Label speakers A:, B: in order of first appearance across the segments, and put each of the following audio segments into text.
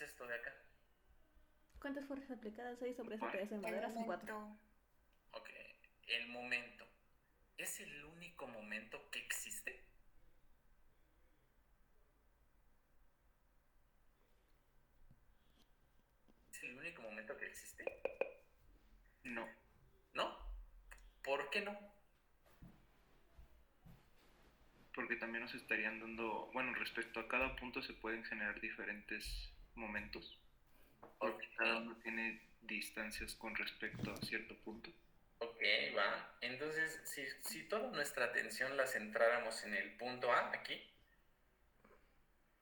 A: esto de acá?
B: ¿Cuántas fuerzas aplicadas hay sobre ese
C: ¿Cuál?
B: pedazo de
D: El
B: madera? Son 4.
D: momento.
A: Ok, el momento. ¿Es el único momento que existe? ¿Es el único momento que existe?
C: No,
A: ¿No? ¿Por qué no?
C: porque también nos estarían dando, bueno, respecto a cada punto se pueden generar diferentes momentos, porque cada uno tiene distancias con respecto a cierto punto.
A: Ok, va. Entonces, si toda nuestra atención la centráramos en el punto A, aquí,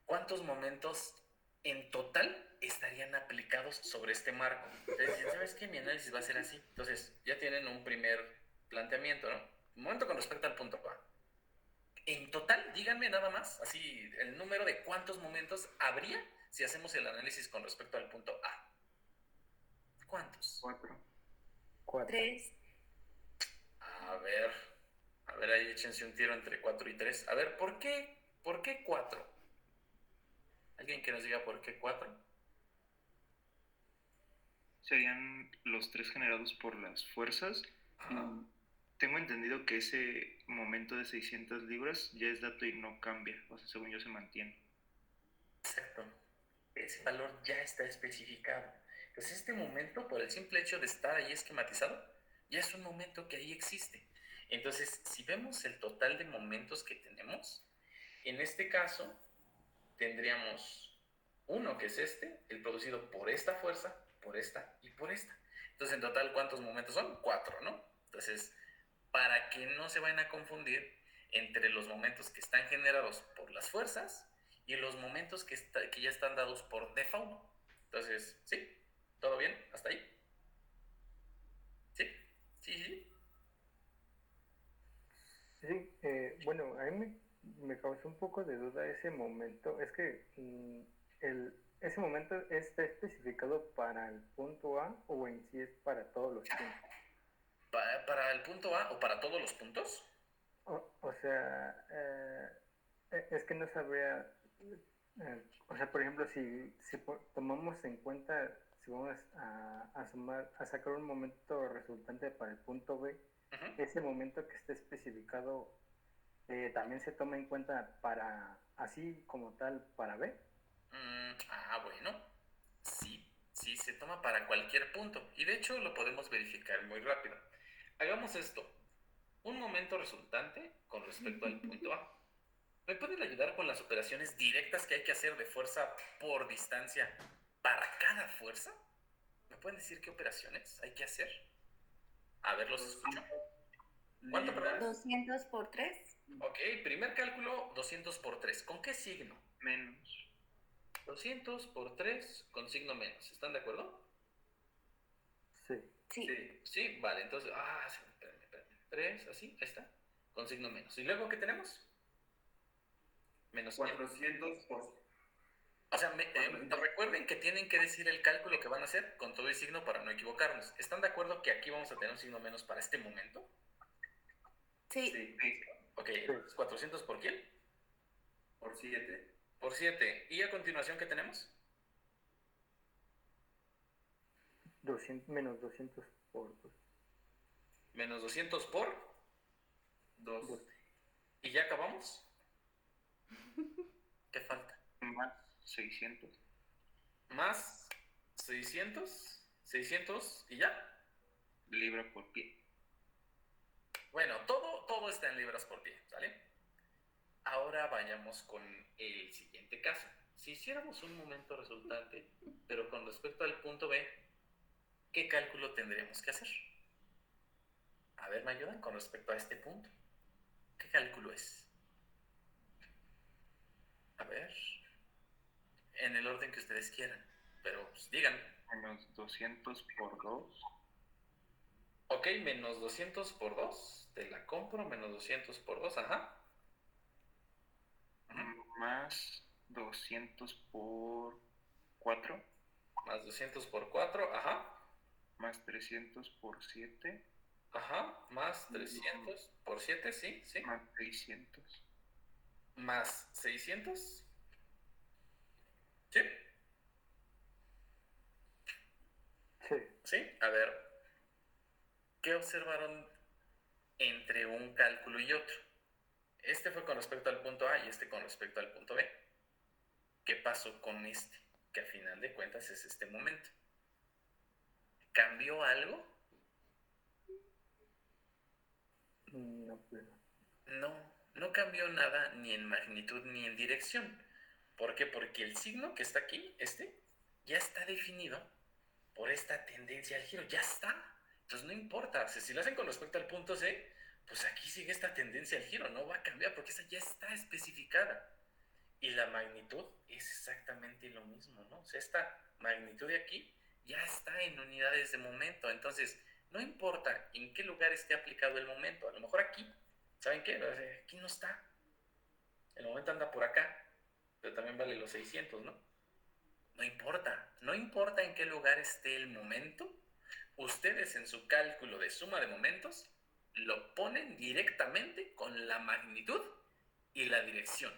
A: ¿cuántos momentos en total estarían aplicados sobre este marco? Entonces, ¿sabes qué? Mi análisis va a ser así. Entonces, ya tienen un primer planteamiento, ¿no? Un momento con respecto al punto A. En total, díganme nada más, así, el número de cuántos momentos habría si hacemos el análisis con respecto al punto A. ¿Cuántos?
C: 4.
D: 3.
A: A ver, ahí échense un tiro entre 4 y 3. A ver, ¿por qué 4? ¿Alguien que nos diga por qué 4?
C: Serían los 3 generados por las fuerzas. Tengo entendido que ese momento de 600 libras ya es dato y no cambia, o sea, según yo se mantiene.
A: Exacto. Ese valor ya está especificado. Pues este momento, por el simple hecho de estar ahí esquematizado, ya es un momento que ahí existe. Entonces, si vemos el total de momentos que tenemos, en este caso tendríamos uno que es este, el producido por esta fuerza, por esta y por esta. Entonces, en total, ¿cuántos momentos son? 4, ¿no? Entonces, para que no se vayan a confundir entre los momentos que están generados por las fuerzas y los momentos que ya están dados por default. Entonces, ¿sí? ¿Todo bien? ¿Hasta ahí? ¿Sí? ¿Sí? ¿Sí?
E: Sí, bueno, a mí me causó un poco de duda ese momento. Es que ese momento está especificado para el punto A o en sí es para todos los puntos.
A: ¿Para el punto A o para todos los puntos?
E: O sea, es que no sabría, o sea, por ejemplo, si tomamos en cuenta, si vamos a sacar un momento resultante para el punto B, ese momento que está especificado también se toma en cuenta para, así como tal, para B.
A: Bueno, sí, sí, se toma para cualquier punto. Y de hecho lo podemos verificar muy rápido. Hagamos esto. Un momento resultante con respecto al punto A. ¿Me pueden ayudar con las operaciones directas que hay que hacer de fuerza por distancia para cada fuerza? ¿Me pueden decir qué operaciones hay que hacer? A ver, los escucho. ¿Cuánto, perdón?
D: 200 por 3.
A: Ok, primer cálculo, 200 por 3. ¿Con qué signo?
C: Menos.
A: 200 por 3 con signo menos. ¿Están de acuerdo?
E: Sí.
D: Sí.
A: Sí, vale, entonces, espérame. 3, así, ahí está, con signo menos. ¿Y luego qué tenemos? Menos
F: 400 por...
A: O sea, recuerden que tienen que decir el cálculo que van a hacer con todo el signo para no equivocarnos. ¿Están de acuerdo que aquí vamos a tener un signo menos para este momento?
D: Sí.
F: Sí,
A: Ok, entonces, 400 por quién?
F: por 7.
A: Por 7. ¿Y a continuación qué tenemos?
E: 200, menos 200 por 2.
A: Menos 200 por
F: 2.
A: ¿Y ya acabamos? ¿Qué falta?
C: Más 600.
A: Más 600. 600 y ya.
C: Libra por pie.
A: Bueno, todo está en libras por pie, ¿sale? Ahora vayamos con el siguiente caso. Si hiciéramos un momento resultante, pero con respecto al punto B, ¿qué cálculo tendríamos que hacer? A ver, ¿me ayudan con respecto a este punto? ¿Qué cálculo es? A ver, en el orden que ustedes quieran, pero pues, digan.
C: Menos 200 por 2.
A: Ok, menos 200 por 2, te la compro, menos 200 por 2, ajá.
C: Más 200 por 4.
A: Más 200 por 4, ajá.
C: Más 300 por 7.
A: Ajá, más 300 por 7, sí, sí.
C: Más 600.
A: Más 600. ¿Sí?
E: Sí.
A: ¿Sí? A ver, ¿qué observaron entre un cálculo y otro? Este fue con respecto al punto A y este con respecto al punto B. ¿Qué pasó con este? Que a final de cuentas es este momento. ¿Cambió algo?
E: No, pues.
A: No cambió nada ni en magnitud ni en dirección. ¿Por qué? Porque el signo que está aquí, ya está definido por esta tendencia al giro. Ya está. Entonces no importa. O sea, si lo hacen con respecto al punto C, pues aquí sigue esta tendencia al giro. No va a cambiar porque esa ya está especificada. Y la magnitud es exactamente lo mismo, ¿no? O sea, esta magnitud de aquí ya está en unidades de momento. Entonces, no importa en qué lugar esté aplicado el momento. A lo mejor aquí, ¿saben qué? Aquí no está. El momento anda por acá, pero también vale los 600, ¿no? No importa en qué lugar esté el momento. Ustedes en su cálculo de suma de momentos lo ponen directamente con la magnitud y la dirección.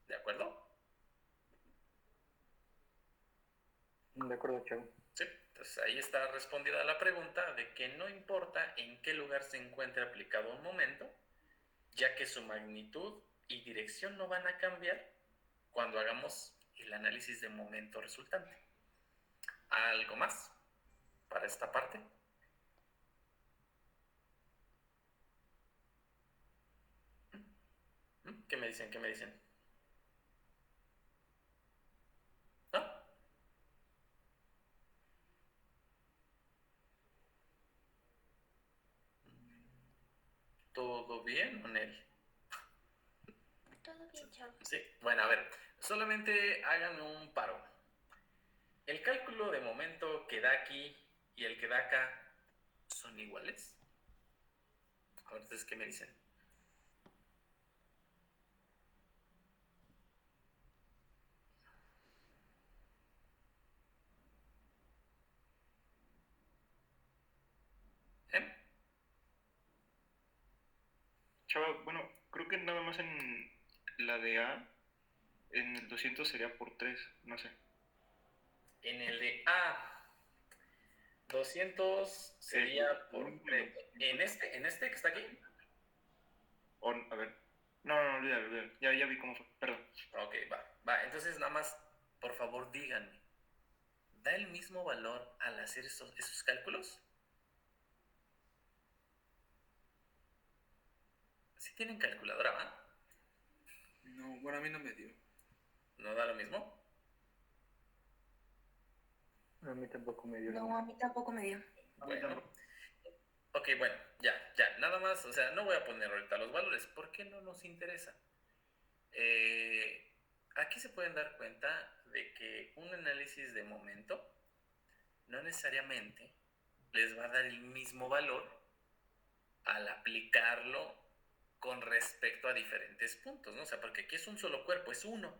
A: ¿De acuerdo?
E: De acuerdo, chavo.
A: Sí, entonces ahí está respondida la pregunta de que no importa en qué lugar se encuentre aplicado un momento, ya que su magnitud y dirección no van a cambiar cuando hagamos el análisis de momento resultante. ¿Algo más para esta parte? ¿Qué me dicen? ¿Qué me dicen? ¿No? ¿Todo bien, Onel?
D: Todo bien, chao.
A: Sí, bueno, a ver, solamente háganme un paro. ¿El cálculo de momento que da aquí y el que da acá son iguales? A ver, ¿ustedes qué me dicen? ¿Eh?
C: Chava, bueno, creo que nada más en la de A, en el 200 sería por 3, no sé.
A: En el de A, 200 sería por 3. ¿En este que está aquí?
C: A ver. No, olvídalo. Ya vi cómo fue, perdón.
A: Ok, va. Entonces nada más, por favor, díganme. ¿Da el mismo valor al hacer esos cálculos? ¿Sí tienen calculadora, va?
F: No, bueno, a mí no me dio.
A: ¿No da lo mismo?
E: A mí tampoco me dio.
D: No, a mí tampoco me dio.
A: Bueno. Ok, bueno, ya, nada más, o sea, no voy a poner ahorita los valores, porque no nos interesa. Aquí se pueden dar cuenta de que un análisis de momento no necesariamente les va a dar el mismo valor al aplicarlo con respecto a diferentes puntos, ¿no? O sea, porque aquí es un solo cuerpo, es uno.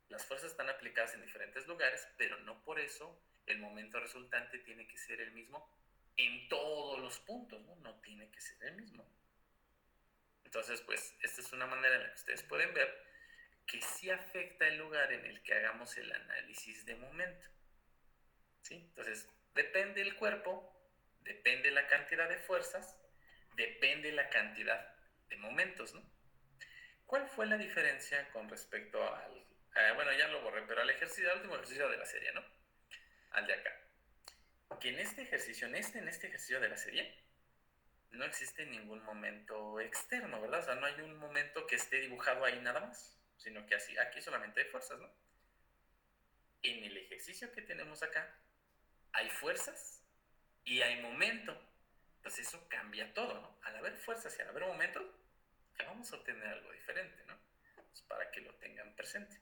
A: Las fuerzas están aplicadas en diferentes lugares, pero no por eso el momento resultante tiene que ser el mismo en todos los puntos, ¿no? No tiene que ser el mismo. Entonces, pues, esta es una manera en la que ustedes pueden ver que sí afecta el lugar en el que hagamos el análisis de momento. ¿Sí? Entonces, depende el cuerpo, depende la cantidad de fuerzas, depende la cantidad de momentos, ¿no? ¿Cuál fue la diferencia con respecto al... bueno, ya lo borré, pero al último ejercicio de la serie, ¿no? Al de acá. Que en este ejercicio, en este ejercicio de la serie, no existe ningún momento externo, ¿verdad? O sea, no hay un momento que esté dibujado ahí nada más, sino que así, aquí solamente hay fuerzas, ¿no? En el ejercicio que tenemos acá, hay fuerzas y hay momento. Entonces eso cambia todo, ¿no? Al haber fuerzas y al haber momento, ya vamos a obtener algo diferente, ¿no? Pues para que lo tengan presente.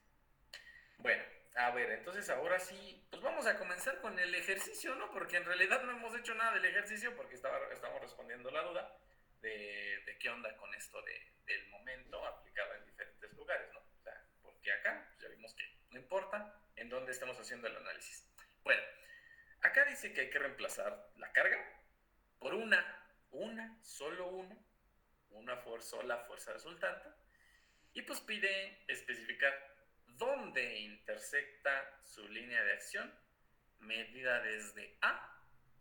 A: Bueno, a ver, entonces ahora sí, pues vamos a comenzar con el ejercicio, ¿no? Porque en realidad no hemos hecho nada del ejercicio porque estamos respondiendo la duda de qué onda con esto del momento aplicado en diferentes lugares, ¿no? O sea, porque acá pues ya vimos que no importa en dónde estemos haciendo el análisis. Bueno, acá dice que hay que reemplazar la carga por solo una sola fuerza resultante, y pues pide especificar dónde intersecta su línea de acción medida desde A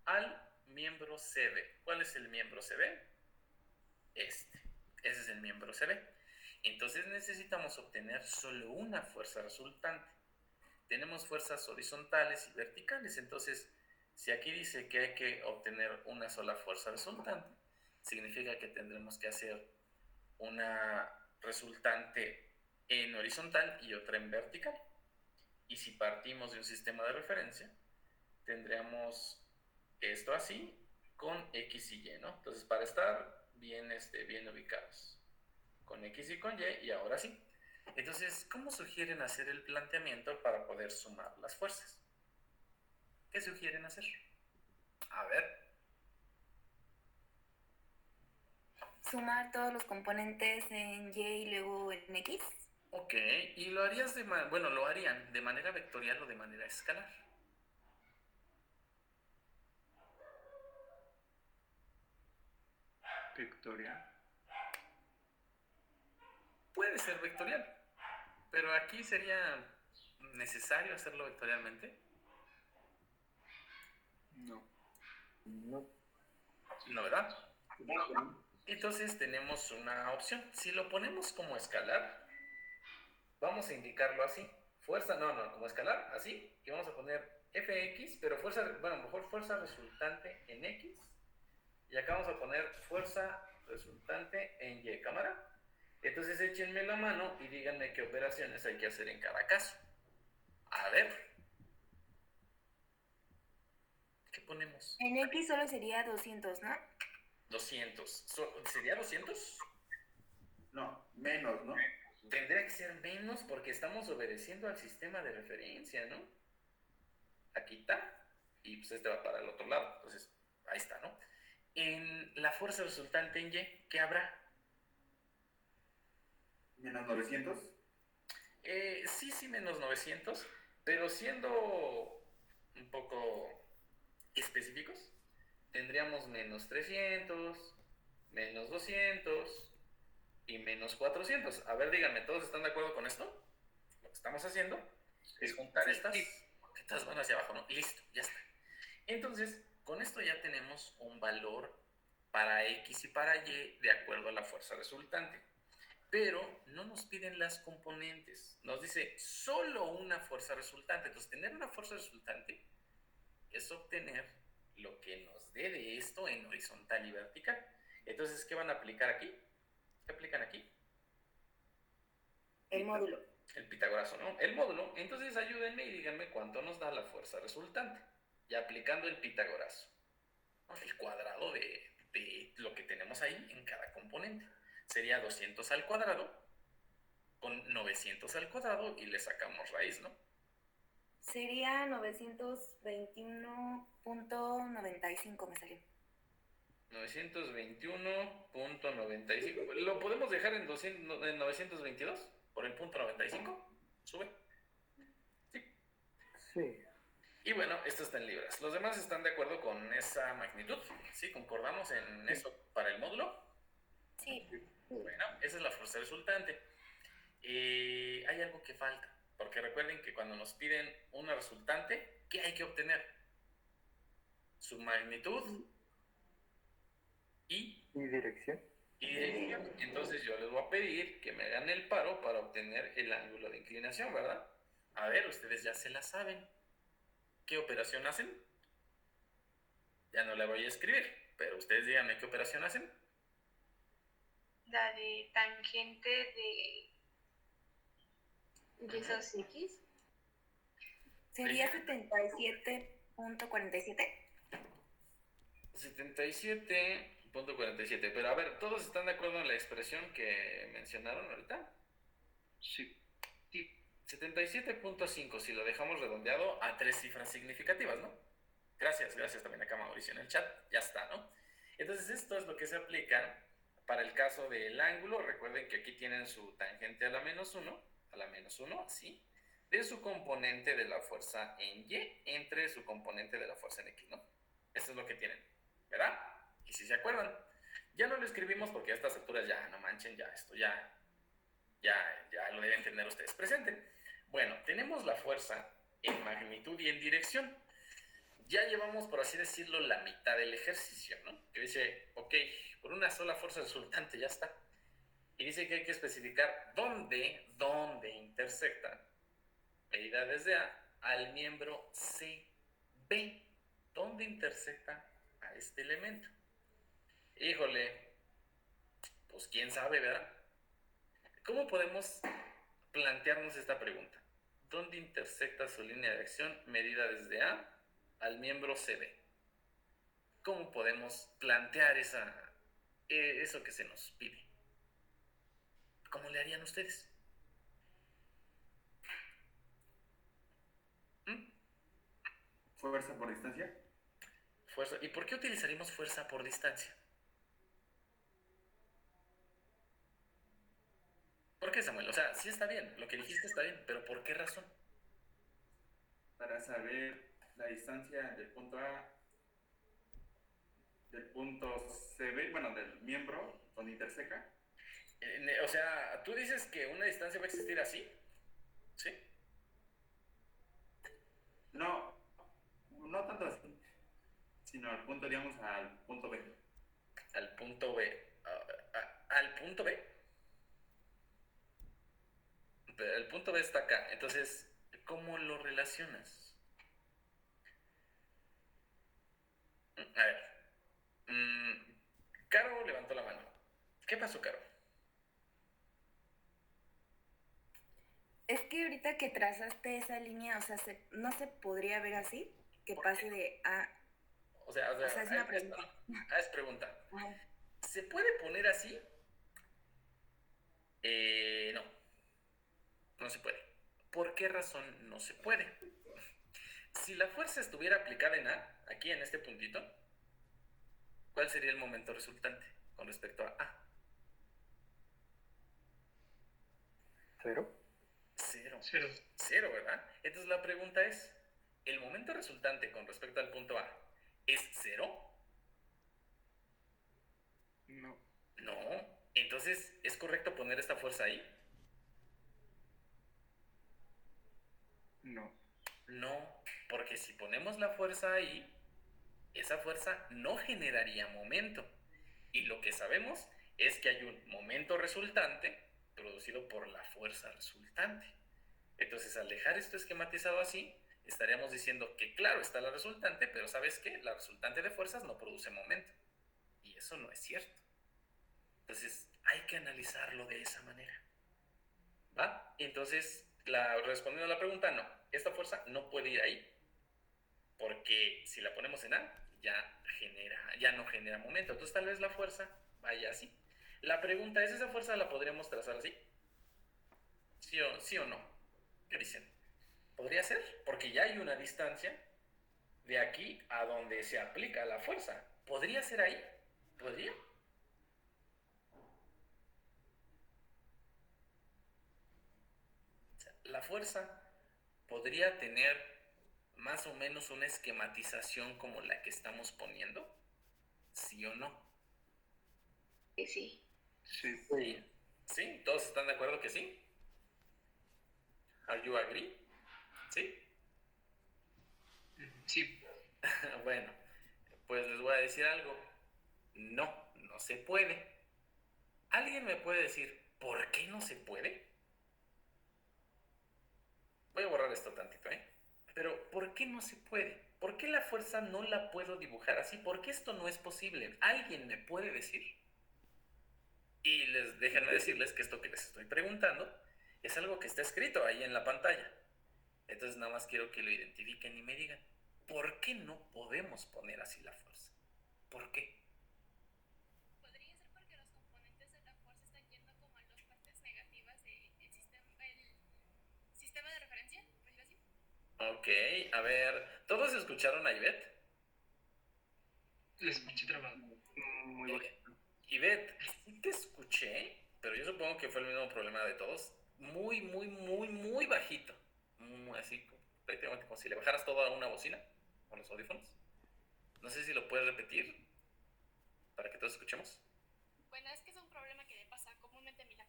A: al miembro CB. ¿Cuál es el miembro CB? Ese es el miembro CB. Entonces necesitamos obtener solo una fuerza resultante. Tenemos fuerzas horizontales y verticales, entonces si aquí dice que hay que obtener una sola fuerza resultante, significa que tendremos que hacer una resultante en horizontal y otra en vertical. Y si partimos de un sistema de referencia, tendríamos esto así con X y Y, ¿no? Entonces, para estar bien, bien ubicados, con X y con Y, y ahora sí. Entonces, ¿cómo sugieren hacer el planteamiento para poder sumar las fuerzas? ¿Qué sugieren hacer? A ver.
D: Sumar todos los componentes en Y y luego en X.
A: Ok, y lo harías lo harían de manera vectorial o de manera escalar.
C: Vectorial.
A: Puede ser vectorial, pero aquí sería necesario hacerlo vectorialmente.
F: No.
E: No.
A: No, ¿verdad? Entonces tenemos una opción. Si lo ponemos como escalar, vamos a indicarlo así. Fuerza, como escalar, así. Y vamos a poner Fx, pero mejor fuerza resultante en X. Y acá vamos a poner fuerza resultante en Y, cámara. Entonces échenme la mano y díganme qué operaciones hay que hacer en cada caso. A ver. ¿Qué ponemos?
D: En X solo sería 200, ¿no?
A: 200. ¿Sería 200?
G: No, menos, ¿no?
A: Tendría que ser menos porque estamos obedeciendo al sistema de referencia, ¿no? Aquí está. Y pues este va para el otro lado. Entonces, ahí está, ¿no? En la fuerza resultante en Y, ¿qué habrá?
G: Menos 900.
A: Sí, menos 900. Pero siendo un poco específicos, tendríamos menos 300, menos 200 y menos 400. A ver, díganme, ¿todos están de acuerdo con esto? Lo que estamos haciendo es juntar estas van hacia abajo, ¿no? Listo, ya está. Entonces, con esto ya tenemos un valor para X y para Y de acuerdo a la fuerza resultante. Pero no nos piden las componentes. Nos dice solo una fuerza resultante. Entonces, tener una fuerza resultante es obtener lo que nos dé de esto en horizontal y vertical. Entonces, ¿qué van a aplicar aquí? ¿Qué aplican aquí?
D: El módulo.
A: El pitagorazo, ¿no? El módulo. Entonces, ayúdenme y díganme cuánto nos da la fuerza resultante. Y aplicando el pitagorazo, ¿no? El cuadrado de lo que tenemos ahí en cada componente. Sería 200 al cuadrado con 900 al cuadrado y le sacamos raíz, ¿no?
D: Sería 921.95 me salió.
A: 921.95. ¿Lo podemos dejar en 922 por el punto 95? ¿Sube? Sí.
E: Sí.
A: Y bueno, esto está en libras. ¿Los demás están de acuerdo con esa magnitud? ¿Sí? ¿Concordamos en eso para el módulo?
D: Sí.
A: Bueno, esa es la fuerza resultante. Hay algo que falta, porque recuerden que cuando nos piden una resultante, ¿qué hay que obtener? Su magnitud y
E: dirección.
A: Entonces yo les voy a pedir que me hagan el paro para obtener el ángulo de inclinación, ¿verdad? A ver, ustedes ya se la saben. ¿Qué operación hacen? Ya no la voy a escribir, pero ustedes díganme qué operación hacen.
H: La de tangente de esos X.
D: Sería 77.47.
A: 77.47. Pero a ver, ¿todos están de acuerdo en la expresión que mencionaron ahorita?
C: Sí.
A: 77.5, si lo dejamos redondeado a 3 cifras significativas, ¿no? Gracias también acá Mauricio en el chat, ya está, ¿no? Entonces esto es lo que se aplica para el caso del ángulo. Recuerden que aquí tienen su tangente a la menos 1, así, de su componente de la fuerza en Y entre su componente de la fuerza en X, ¿no? Eso es lo que tienen, ¿verdad? Y si se acuerdan, ya no lo escribimos porque a estas alturas ya, no manchen, ya esto ya lo deben tener ustedes presente. Bueno, tenemos la fuerza en magnitud y en dirección. ya llevamos, por así decirlo, la mitad del ejercicio, ¿no? Que dice, ok, por una sola fuerza resultante ya está. Y dice que hay que especificar dónde intersecta, medida desde A, al miembro CB. ¿Dónde intersecta a este elemento? Híjole, pues quién sabe, ¿verdad? ¿Cómo podemos plantearnos esta pregunta? ¿Dónde intersecta su línea de acción medida desde A al miembro CB? ¿Cómo podemos plantear eso que se nos pide? ¿Cómo le harían ustedes?
G: Fuerza por distancia.
A: Fuerza. ¿Y por qué utilizaríamos fuerza por distancia? ¿Por qué, Samuel? O sea, sí está bien, lo que dijiste está bien, pero ¿por qué razón?
G: Para saber la distancia del punto A del punto CB, bueno, del miembro donde interseca.
A: O sea, tú dices que una distancia va a existir así, ¿sí?
G: No, no tanto así, sino al punto, digamos, al punto B.
A: Al punto B. Al punto B. Pero el punto B está acá. Entonces, ¿cómo lo relacionas? A ver. Caro levantó la mano. ¿Qué pasó, Caro?
D: Es que ahorita que trazaste esa línea, o sea, no se podría ver así, que pase de A.
A: O sea,
D: es una pregunta.
A: Es pregunta.
D: Ajá.
A: ¿Se puede poner así? No. No se puede. ¿Por qué razón no se puede? Si la fuerza estuviera aplicada en A, aquí en este puntito, ¿cuál sería el momento resultante con respecto a A?
E: ¿Cero?
A: Cero, ¿verdad? Entonces la pregunta es, ¿el momento resultante con respecto al punto A es cero?
C: No.
A: No. Entonces, ¿es correcto poner esta fuerza ahí?
C: No.
A: No, porque si ponemos la fuerza ahí, esa fuerza no generaría momento. Y lo que sabemos es que hay un momento resultante producido por la fuerza resultante. Entonces, al dejar esto esquematizado así, estaríamos diciendo que claro está la resultante, pero ¿sabes qué? La resultante de fuerzas no produce momento. Y eso no es cierto. Entonces, hay que analizarlo de esa manera. ¿Va? Entonces, respondiendo a la pregunta, no. Esta fuerza no puede ir ahí, porque si la ponemos en A, ya no genera momento. Entonces, tal vez la fuerza vaya así. La pregunta es, ¿esa fuerza la podríamos trazar así? ¿Sí o no? ¿Qué dicen? ¿Podría ser? Porque ya hay una distancia de aquí a donde se aplica la fuerza. ¿Podría ser ahí? ¿Podría? O sea, la fuerza podría tener más o menos una esquematización como la que estamos poniendo. ¿Sí o no?
H: Sí.
C: Sí.
A: Sí. ¿Sí? ¿Todos están de acuerdo que sí? ¿Are you agree? ¿Sí?
F: Sí.
A: Bueno, pues les voy a decir algo. No se puede. ¿Alguien me puede decir por qué no se puede? Voy a borrar esto tantito, ¿eh? Pero ¿por qué no se puede? ¿Por qué la fuerza no la puedo dibujar así? ¿Por qué esto no es posible? ¿Alguien me puede decir? Y déjenme decirles que esto que les estoy preguntando es algo que está escrito ahí en la pantalla. Entonces nada más quiero que lo identifiquen y me digan, ¿por qué no podemos poner así la fuerza? ¿Por qué?
I: Podría ser porque los componentes de la fuerza están yendo como a las partes negativas del sistema de referencia, por decirlo así.
A: Ok, a ver, ¿todos escucharon a Ivette?
F: Les escuché trabado.
C: Muy bueno.
A: Ivette, sí te escuché, pero yo supongo que fue el mismo problema de todos. Muy, muy, muy, muy bajito. Así, prácticamente como si le bajaras todo a una bocina con los audífonos. No sé si lo puedes repetir para que todos escuchemos.
I: Bueno, es que es un problema que le pasa comúnmente a mi lab.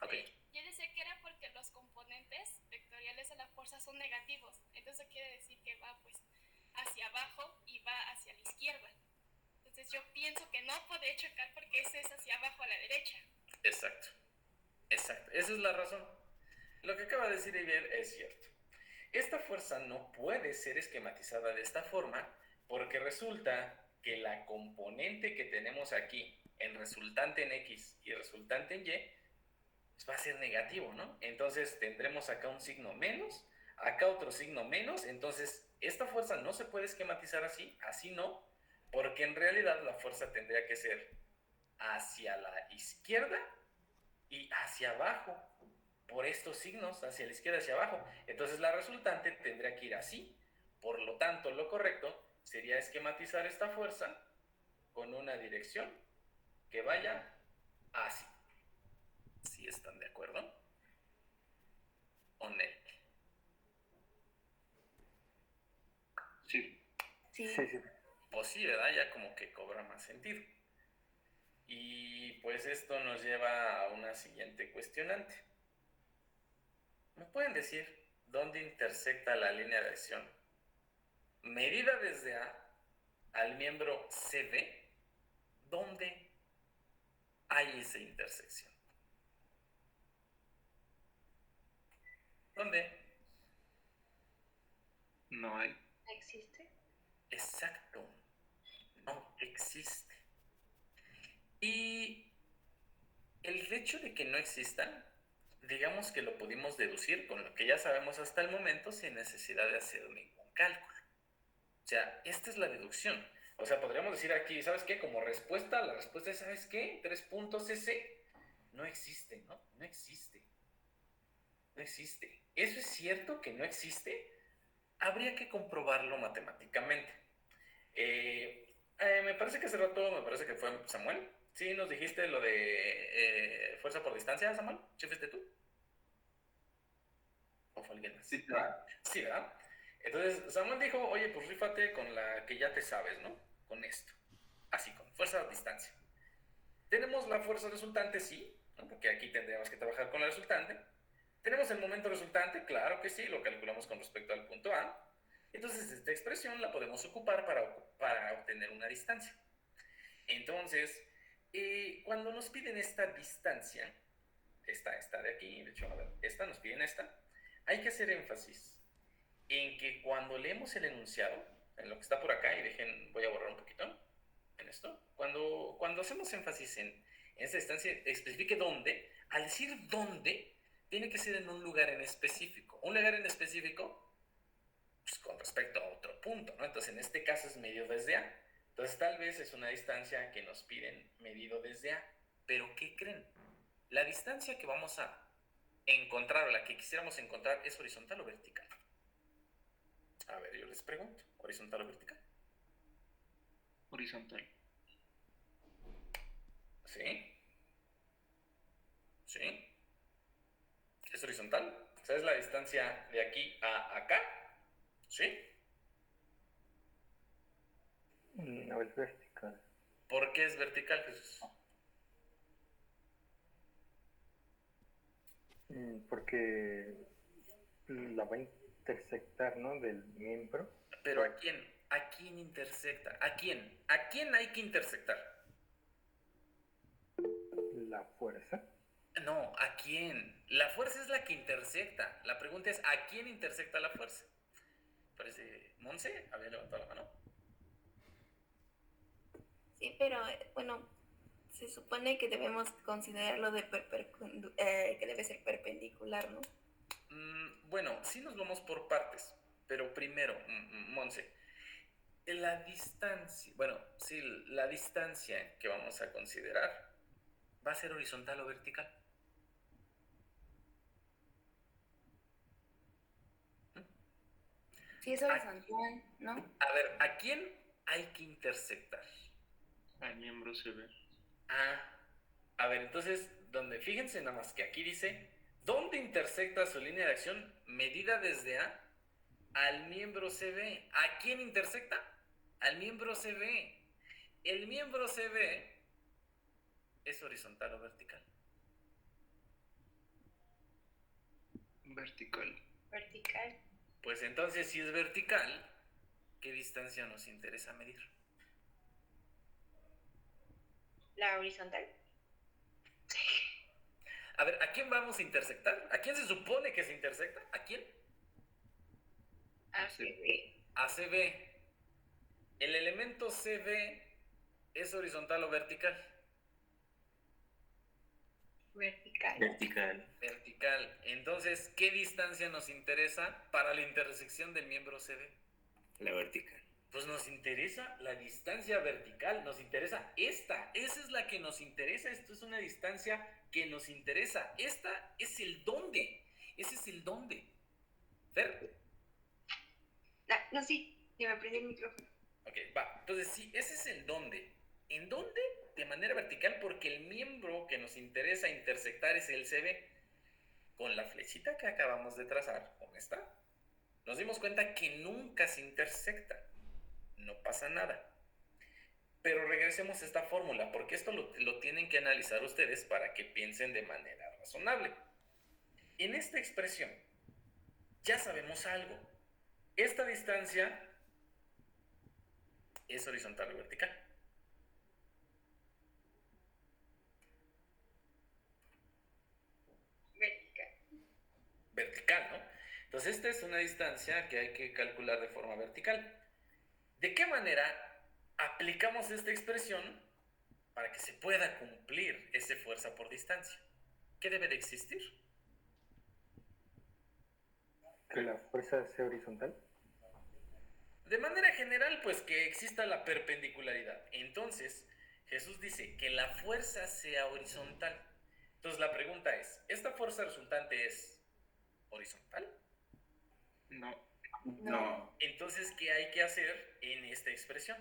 A: Ok.
I: Yo decía que era porque los componentes vectoriales de la fuerza son negativos. Entonces quiere decir que va pues hacia hacia abajo y va hacia la izquierda. Entonces yo pienso que no puede chocar porque ese es hacia abajo a la derecha.
A: Exacto. Exacto. Esa es la razón. Lo que acaba de decir Iber es cierto. Esta fuerza no puede ser esquematizada de esta forma porque resulta que la componente que tenemos aquí en resultante en X y resultante en Y pues va a ser negativo, ¿no? Entonces tendremos acá un signo menos, acá otro signo menos, entonces esta fuerza no se puede esquematizar así no, porque en realidad la fuerza tendría que ser hacia la izquierda y hacia abajo, por estos signos, hacia la izquierda y hacia abajo. Entonces la resultante tendría que ir así. Por lo tanto, lo correcto sería esquematizar esta fuerza con una dirección que vaya así. ¿Sí están de acuerdo? ¿O no?
C: Sí.
D: Sí.
E: Sí, sí.
A: Pues sí, ¿verdad? Ya como que cobra más sentido. Y pues esto nos lleva a una siguiente cuestionante. ¿Me pueden decir dónde intersecta la línea de acción? Medida desde A al miembro CD, ¿dónde hay esa intersección? ¿Dónde?
C: No hay.
H: ¿No existe?
A: Exacto, no existe. Y el hecho de que no existan, digamos que lo pudimos deducir con lo que ya sabemos hasta el momento sin necesidad de hacer ningún cálculo. O sea, esta es la deducción. O sea, podríamos decir aquí, ¿sabes qué? Como respuesta, la respuesta es, ¿sabes qué? 3 puntos ese no existe, ¿no? No existe. No existe. ¿Eso es cierto que no existe? Habría que comprobarlo matemáticamente. Me parece que hace rato, me parece que fue Samuel. Sí, nos dijiste lo de fuerza por distancia, Samuel. ¿Sí fuiste tú? ¿O fue alguien más?
G: Sí, claro.
A: Sí, ¿verdad? Entonces, Samuel dijo, oye, pues rífate con la que ya te sabes, ¿no? Con esto. Así, con fuerza a distancia. Tenemos la fuerza resultante, sí, ¿no? Porque aquí tendríamos que trabajar con la resultante. Tenemos el momento resultante, claro que sí, lo calculamos con respecto al punto A. Entonces, esta expresión la podemos ocupar para obtener una distancia. Entonces, cuando nos piden esta distancia, esta de aquí, de hecho, a ver, esta, nos piden esta, hay que hacer énfasis en que cuando leemos el enunciado, en lo que está por acá, y dejen, voy a borrar un poquito en esto, cuando hacemos énfasis en esta distancia, especifique dónde, al decir dónde, tiene que ser en un lugar en específico. Un lugar en específico, pues, con respecto a otro punto, ¿no? Entonces, en este caso es medio desde A. Entonces, tal vez es una distancia que nos piden medido desde A. Pero, ¿qué creen? La distancia que vamos a encontrar o la que quisiéramos encontrar es horizontal o vertical. A ver, yo les pregunto, ¿horizontal o vertical?
C: Horizontal.
A: ¿Sí? ¿Sí? ¿Es horizontal? ¿Sabes la distancia de aquí a acá? ¿Sí?
E: No, es vertical.
A: ¿Por qué es vertical, Jesús?
E: Porque la va a intersectar, ¿no? Del miembro.
A: ¿Pero a quién? ¿A quién intersecta? ¿A quién? ¿A quién hay que intersectar?
E: La fuerza.
A: No, ¿a quién? La fuerza es la que intersecta. La pregunta es, ¿a quién intersecta la fuerza? Parece, Monse había levantado la mano.
D: Sí, pero bueno, se supone que debemos considerarlo de que debe ser perpendicular, ¿no?
A: Bueno, sí nos vamos por partes, pero primero, Monse, la distancia, bueno, sí, la distancia que vamos a considerar va a ser horizontal o vertical.
D: Sí, es horizontal, ¿no?
A: A ver, ¿a quién hay que intersectar?
C: Al miembro se ve.
A: A ver, entonces, fíjense nada más que aquí dice, ¿dónde intersecta su línea de acción medida desde A al miembro CB? ¿A quién intersecta? Al miembro CB. El miembro CB es horizontal o vertical.
C: Vertical.
H: Vertical.
A: Pues entonces, si es vertical, ¿qué distancia nos interesa medir?
H: La horizontal.
A: A ver, ¿a quién vamos a intersectar? ¿A quién se supone que se intersecta? ¿A quién?
H: ACB.
A: A CB. ¿El elemento CB es horizontal o vertical?
H: Vertical.
J: Vertical.
A: Vertical. Entonces, ¿qué distancia nos interesa para la intersección del miembro CB?
J: La vertical.
A: Pues nos interesa la distancia vertical, nos interesa esta, esa es la que nos interesa, esto es una distancia que nos interesa, esta es el dónde, ese es el dónde. Fer.
H: No, sí, se me prende el micrófono.
A: Ok, va, entonces sí, ese es el dónde. ¿En dónde? De manera vertical, porque el miembro que nos interesa intersectar es el CB. Con la flechita que acabamos de trazar, con esta, nos dimos cuenta que nunca se intersecta. No pasa nada. Pero regresemos a esta fórmula, porque esto lo tienen que analizar ustedes para que piensen de manera razonable. En esta expresión, ya sabemos algo. Esta distancia es horizontal o vertical.
H: Vertical.
A: Vertical, ¿no? Entonces esta es una distancia que hay que calcular de forma vertical. ¿De qué manera aplicamos esta expresión para que se pueda cumplir esa fuerza por distancia? ¿Qué debe de existir?
E: Que la fuerza sea horizontal.
A: De manera general, pues que exista la perpendicularidad. Entonces, Jesús dice que la fuerza sea horizontal. Entonces la pregunta es, ¿esta fuerza resultante es horizontal?
C: No.
G: No.
A: Entonces, ¿qué hay que hacer en esta expresión?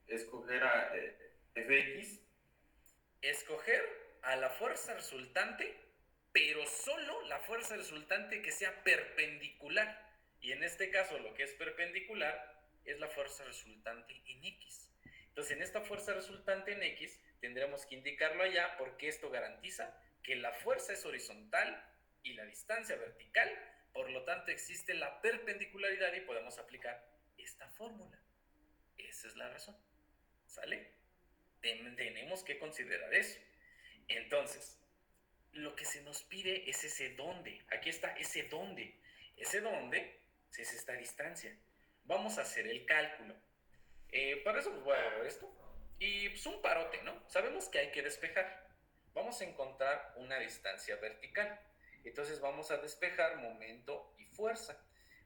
G: Escoger a Fx.
A: Escoger a la fuerza resultante, pero solo la fuerza resultante que sea perpendicular. Y en este caso, lo que es perpendicular es la fuerza resultante en X. Entonces, en esta fuerza resultante en X, tendremos que indicarlo allá porque esto garantiza que la fuerza es horizontal y la distancia vertical. Por lo tanto, existe la perpendicularidad y podemos aplicar esta fórmula. Esa es la razón. ¿Sale? Tenemos que considerar eso. Entonces, lo que se nos pide es ese dónde. Aquí está ese dónde. Ese dónde es esta distancia. Vamos a hacer el cálculo. Para eso pues voy a agarrar esto. Y pues un parote, ¿no? Sabemos que hay que despejar. Vamos a encontrar una distancia vertical. Entonces vamos a despejar momento y fuerza.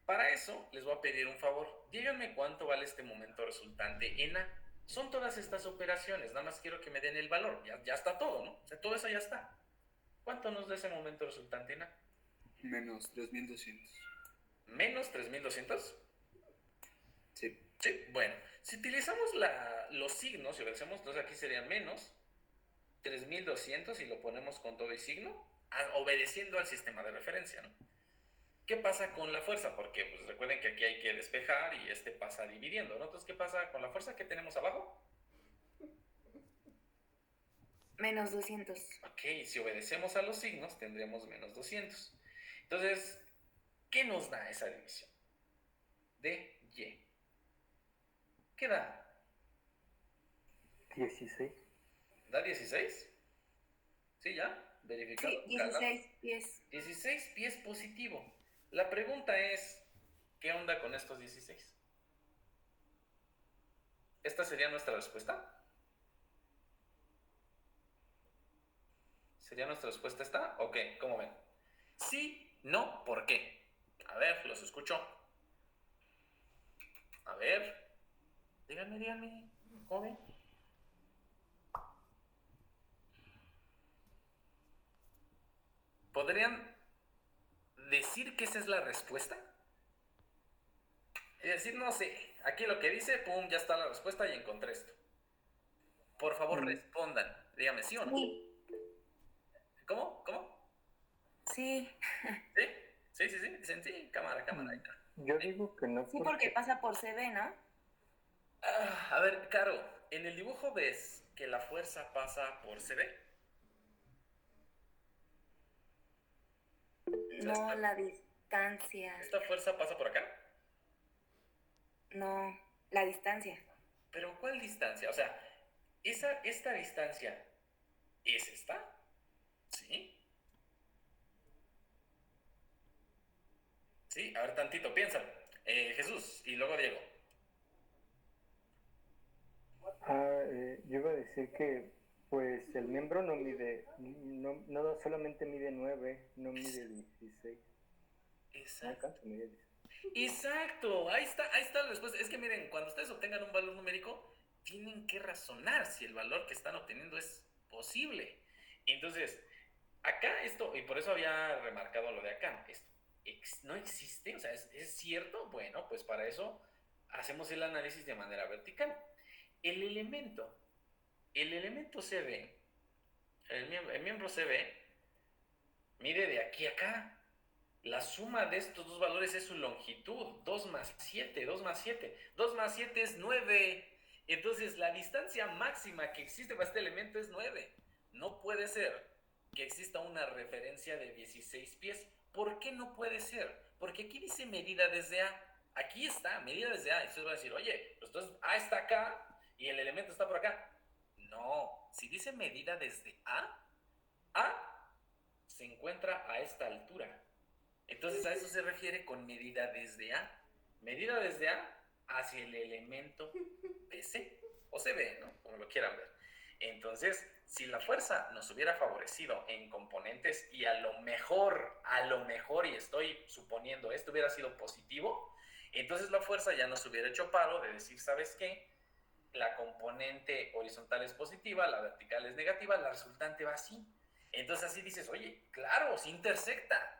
A: Para eso les voy a pedir un favor. Díganme cuánto vale este momento resultante en A. Son todas estas operaciones. Nada más quiero que me den el valor. Ya está todo, ¿no? O sea, todo eso ya está. ¿Cuánto nos da ese momento resultante en A?
F: Menos 3200.
A: ¿Menos 3200?
F: Sí.
A: Sí, bueno. Si utilizamos los signos y obedecemos, entonces aquí sería menos 3200 y lo ponemos con todo y signo, obedeciendo al sistema de referencia, ¿no? ¿Qué pasa con la fuerza? Porque pues recuerden que aquí hay que despejar y este pasa dividiendo, ¿no? Entonces, ¿qué pasa con la fuerza que tenemos abajo?
D: Menos 200.
A: Ok, si obedecemos a los signos, tendremos menos 200. Entonces, ¿qué nos da esa división? De Y. ¿Qué da?
E: 16.
A: ¿Da 16? ¿Sí, ya? ¿Verificado?
D: Sí, 16 pies.
A: 16 pies positivo. La pregunta es, ¿qué onda con estos 16? ¿Esta sería nuestra respuesta? ¿Sería nuestra respuesta esta? ¿O qué? ¿Cómo ven? Sí, no, ¿por qué? A ver, los escucho. A ver. Díganme. ¿Cómo ven? ¿Podrían decir que esa es la respuesta? Es decir, no sé, aquí lo que dice, pum, ya está la respuesta y encontré esto. Por favor, respondan. Dígame, ¿sí o no?
D: Sí.
A: ¿Cómo?
D: Sí.
A: ¿Sí? Dicen sí, cámara. Ahí está.
E: Yo digo que no.
D: Sí, porque pasa por CB, ¿no?
A: A ver, Caro, en el dibujo ves que la fuerza pasa por CB.
D: No, la distancia.
A: ¿Esta fuerza pasa por acá?
D: No, la distancia.
A: Pero ¿cuál distancia? O sea, esta distancia es esta, ¿sí? Sí, a ver tantito, piensa. Jesús y luego Diego.
E: Yo iba a decir que pues el miembro no mide, no solamente mide 9, no mide 16. No
A: Exacto.
E: alcanza a medir 16.
A: Exacto, ahí está la respuesta. Es que miren, cuando ustedes obtengan un valor numérico, tienen que razonar si el valor que están obteniendo es posible. Entonces, acá esto, y por eso había remarcado lo de acá, no existe, o sea, ¿es cierto? Bueno, pues para eso hacemos el análisis de manera vertical. El elemento CB, el miembro CB, mide de aquí a acá. La suma de estos dos valores es su longitud, 2 más 7, 2 más 7. 2 más 7 es 9. Entonces, la distancia máxima que existe para este elemento es 9. No puede ser que exista una referencia de 16 pies. ¿Por qué no puede ser? Porque aquí dice medida desde A. Aquí está, medida desde A. Y ustedes van a decir, oye, pues entonces A está acá y el elemento está por acá. No, si dice medida desde A se encuentra a esta altura. Entonces a eso se refiere con medida desde A. Medida desde A hacia el elemento BC o CB, ¿no? Como lo quieran ver. Entonces, si la fuerza nos hubiera favorecido en componentes y a lo mejor, y estoy suponiendo esto hubiera sido positivo, entonces la fuerza ya nos hubiera hecho paro de decir, ¿sabes qué? La componente horizontal es positiva, la vertical es negativa, la resultante va así. Entonces así dices, oye, claro, se intersecta.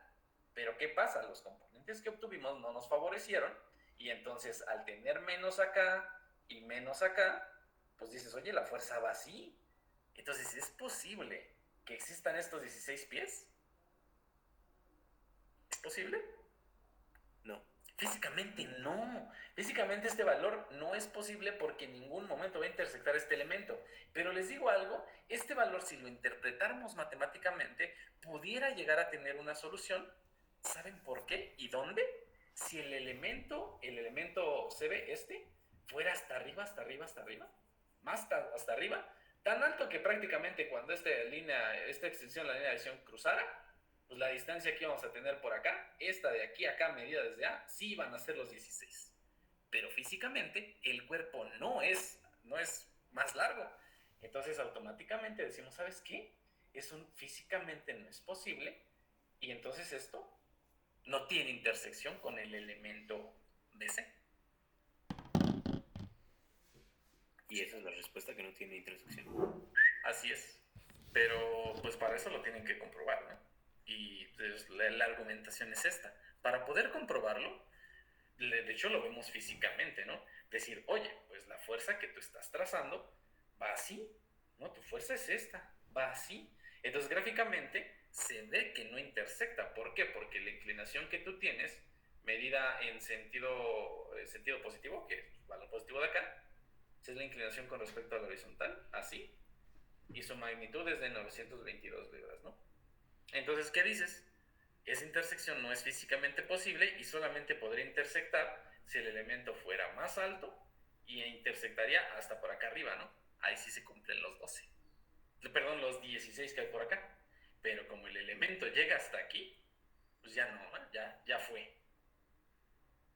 A: Pero ¿qué pasa? Los componentes que obtuvimos no nos favorecieron y entonces al tener menos acá y menos acá, pues dices, oye, la fuerza va así. Entonces, ¿es posible que existan estos 16 pies? ¿Es posible?
F: No.
A: Físicamente no. Físicamente este valor no es posible porque en ningún momento va a intersectar este elemento. Pero les digo algo, este valor si lo interpretáramos matemáticamente, pudiera llegar a tener una solución. ¿Saben por qué? ¿Y dónde? Si el elemento CB, fuera hasta arriba, más hasta arriba, tan alto que prácticamente cuando esta extensión, la línea de visión cruzara, pues la distancia que íbamos a tener por acá, esta de aquí a acá medida desde A, sí iban a ser los 16. Pero físicamente el cuerpo no es más largo. Entonces automáticamente decimos, ¿sabes qué? Físicamente no es posible y entonces esto no tiene intersección con el elemento BC.
F: Y esa es la respuesta, que no tiene intersección.
A: Así es. Pero pues para eso lo tienen que comprobar, ¿no? Y pues, la argumentación es esta. Para poder comprobarlo, de hecho lo vemos físicamente, ¿no? Decir, oye, pues la fuerza que tú estás trazando va así, ¿no? Tu fuerza es esta, va así. Entonces gráficamente se ve que no intersecta. ¿Por qué? Porque la inclinación que tú tienes, medida en sentido positivo, que es el valor positivo de acá, es la inclinación con respecto a la horizontal, así, y su magnitud es de 922 libras, ¿no? Entonces, ¿qué dices? Esa intersección no es físicamente posible y solamente podría intersectar si el elemento fuera más alto y intersectaría hasta por acá arriba, ¿no? Ahí sí se cumplen los 12. Perdón, los 16 que hay por acá. Pero como el elemento llega hasta aquí, pues ya no, ¿eh? ya fue.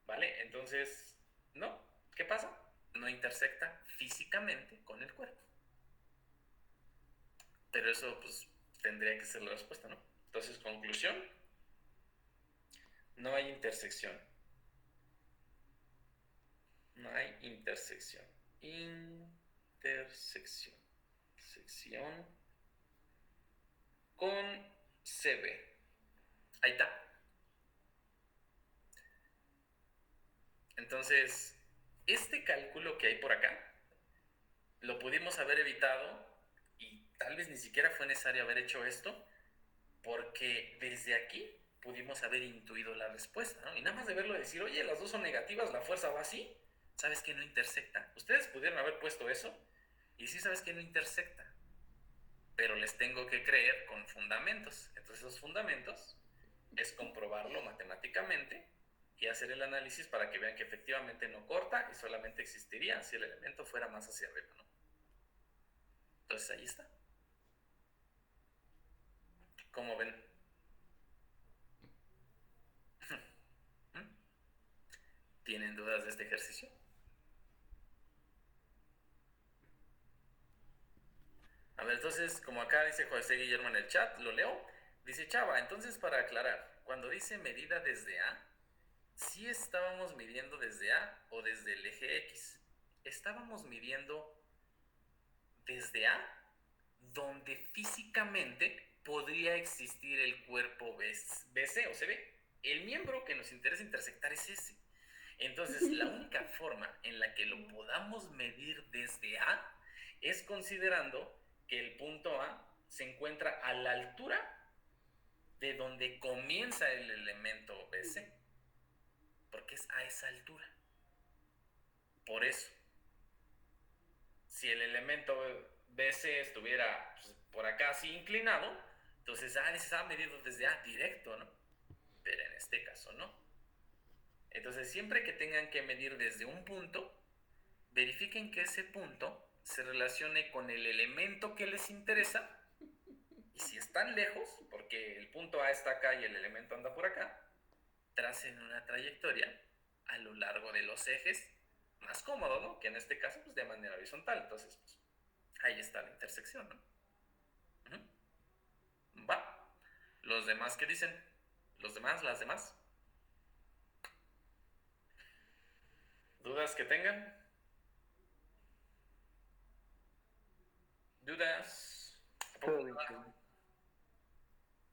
A: ¿Vale? Entonces, ¿no? ¿Qué pasa? No intersecta físicamente con el cuerpo. Pero eso, pues, tendría que ser la respuesta, ¿no? Entonces, conclusión, no hay intersección. No hay intersección. Sección con CB. Ahí está. Entonces, este cálculo que hay por acá, lo pudimos haber evitado y tal vez ni siquiera fue necesario haber hecho esto, porque desde aquí pudimos haber intuido la respuesta, ¿no? Y nada más de verlo decir, oye, las dos son negativas, la fuerza va así, ¿sabes que no intersecta? Ustedes pudieron haber puesto eso y sí sabes que no intersecta, pero les tengo que creer con fundamentos. Entonces esos fundamentos es comprobarlo matemáticamente y hacer el análisis para que vean que efectivamente no corta y solamente existiría si el elemento fuera más hacia arriba, ¿no? Entonces ahí está. ¿Cómo ven? ¿Tienen dudas de este ejercicio? A ver, entonces, como acá dice José Guillermo en el chat, lo leo. Dice Chava, entonces para aclarar, cuando dice medida desde A, ¿sí estábamos midiendo desde A o desde el eje X? Estábamos midiendo desde A, donde físicamente podría existir el cuerpo BC o CB. El miembro que nos interesa intersectar es ese. Entonces, la única forma en la que lo podamos medir desde A es considerando que el punto A se encuentra a la altura de donde comienza el elemento BC, porque es a esa altura. Por eso, si el elemento BC estuviera pues, por acá así inclinado, entonces se ha medido desde A directo, ¿no? Pero en este caso no. Entonces, siempre que tengan que medir desde un punto, verifiquen que ese punto se relacione con el elemento que les interesa. Y si están lejos, porque el punto A está acá y el elemento anda por acá, tracen una trayectoria a lo largo de los ejes, más cómodo, ¿no? Que en este caso, pues de manera horizontal. Entonces, pues, ahí está la intersección, ¿no? Va. ¿Los demás qué dicen? ¿Los demás? ¿Las demás? ¿Dudas que tengan? ¿Dudas?
E: Todo bien, todo bien.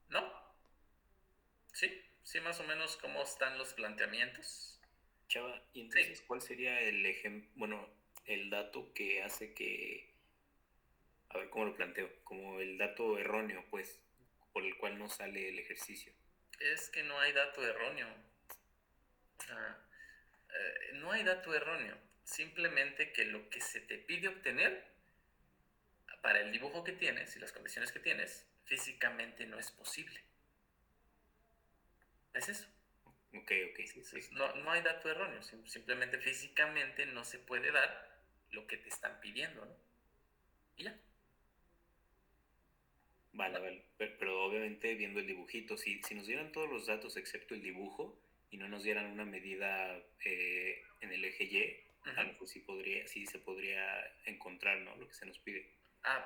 A: ¿No? ¿Sí? ¿Sí más o menos cómo están los planteamientos?
F: Chava, ¿y entonces
A: Sí.
F: cuál sería el ejemplo, bueno, el dato que hace que, a ver cómo lo planteo, como el dato erróneo, pues, por el cual no sale el ejercicio?
A: Es que no hay dato erróneo. No hay dato erróneo. Simplemente que lo que se te pide obtener para el dibujo que tienes y las condiciones que tienes, físicamente no es posible. Es eso.
F: Ok, sí.
A: No hay dato erróneo. Simplemente físicamente no se puede dar lo que te están pidiendo, ¿no? Y ya.
F: Vale. Pero obviamente viendo el dibujito, si nos dieran todos los datos excepto el dibujo y no nos dieran una medida en el eje Y, a lo mejor sí se podría encontrar, ¿no? Lo que se nos pide.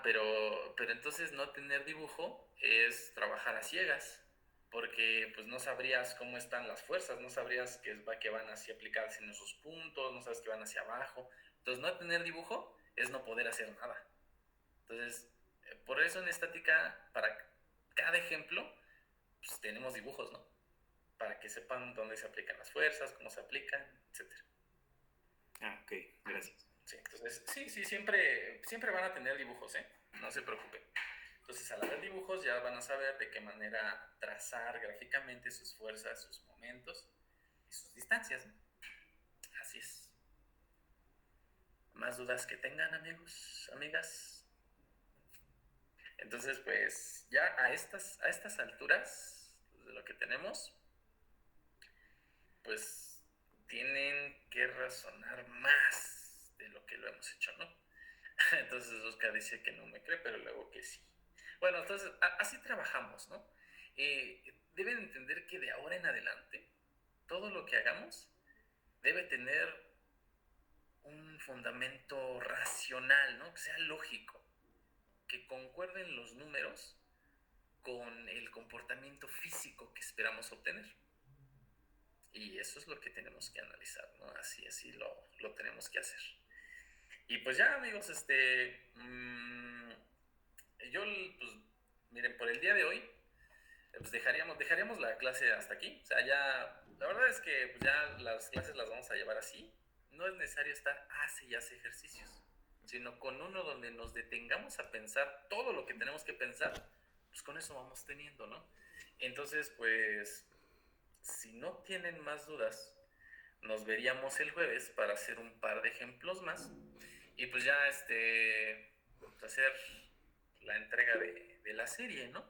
A: Pero entonces no tener dibujo es trabajar a ciegas, porque pues no sabrías cómo están las fuerzas, no sabrías que van así aplicadas en esos puntos, no sabes que van hacia abajo. Entonces no tener dibujo es no poder hacer nada. Entonces, por eso en estática, para cada ejemplo, pues tenemos dibujos, ¿no? Para que sepan dónde se aplican las fuerzas, cómo se aplican, etc.
F: Ok, gracias.
A: Sí, entonces, sí, siempre van a tener dibujos, ¿eh? No se preocupen. Entonces, al haber dibujos ya van a saber de qué manera trazar gráficamente sus fuerzas, sus momentos y sus distancias, ¿no? Así es. ¿Más dudas que tengan, amigos, amigas? Entonces, pues, ya a estas alturas de lo que tenemos, pues, tienen que razonar más de lo que lo hemos hecho, ¿no? Entonces Oscar dice que no me cree, pero luego que sí. Bueno, entonces así trabajamos, ¿no? Deben entender que de ahora en adelante todo lo que hagamos debe tener un fundamento racional, ¿no? Que sea lógico, que concuerden los números con el comportamiento físico que esperamos obtener. Y eso es lo que tenemos que analizar, ¿no? Así lo tenemos que hacer. Y pues ya, amigos, yo, pues, miren, por el día de hoy, pues dejaríamos la clase hasta aquí. O sea, ya, la verdad es que pues ya las clases las vamos a llevar así. No es necesario estar hace ejercicios, sino con uno donde nos detengamos a pensar todo lo que tenemos que pensar, pues con eso vamos teniendo, ¿no? Entonces, pues, si no tienen más dudas, nos veríamos el jueves para hacer un par de ejemplos más y pues ya hacer la entrega de la serie, ¿no?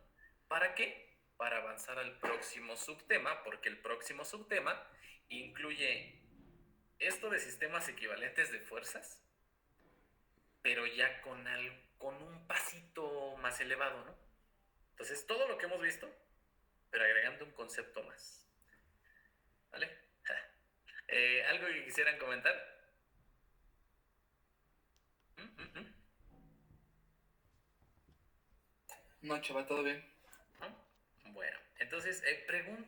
A: ¿Para qué? Para avanzar al próximo subtema, porque el próximo subtema incluye esto de sistemas equivalentes de fuerzas, pero ya con un pasito más elevado, ¿no? Entonces, todo lo que hemos visto, pero agregando un concepto más. ¿Vale? ¿Algo que quisieran comentar?
J: No, chaval, todo bien.
A: ¿No? Bueno, entonces, pregunta.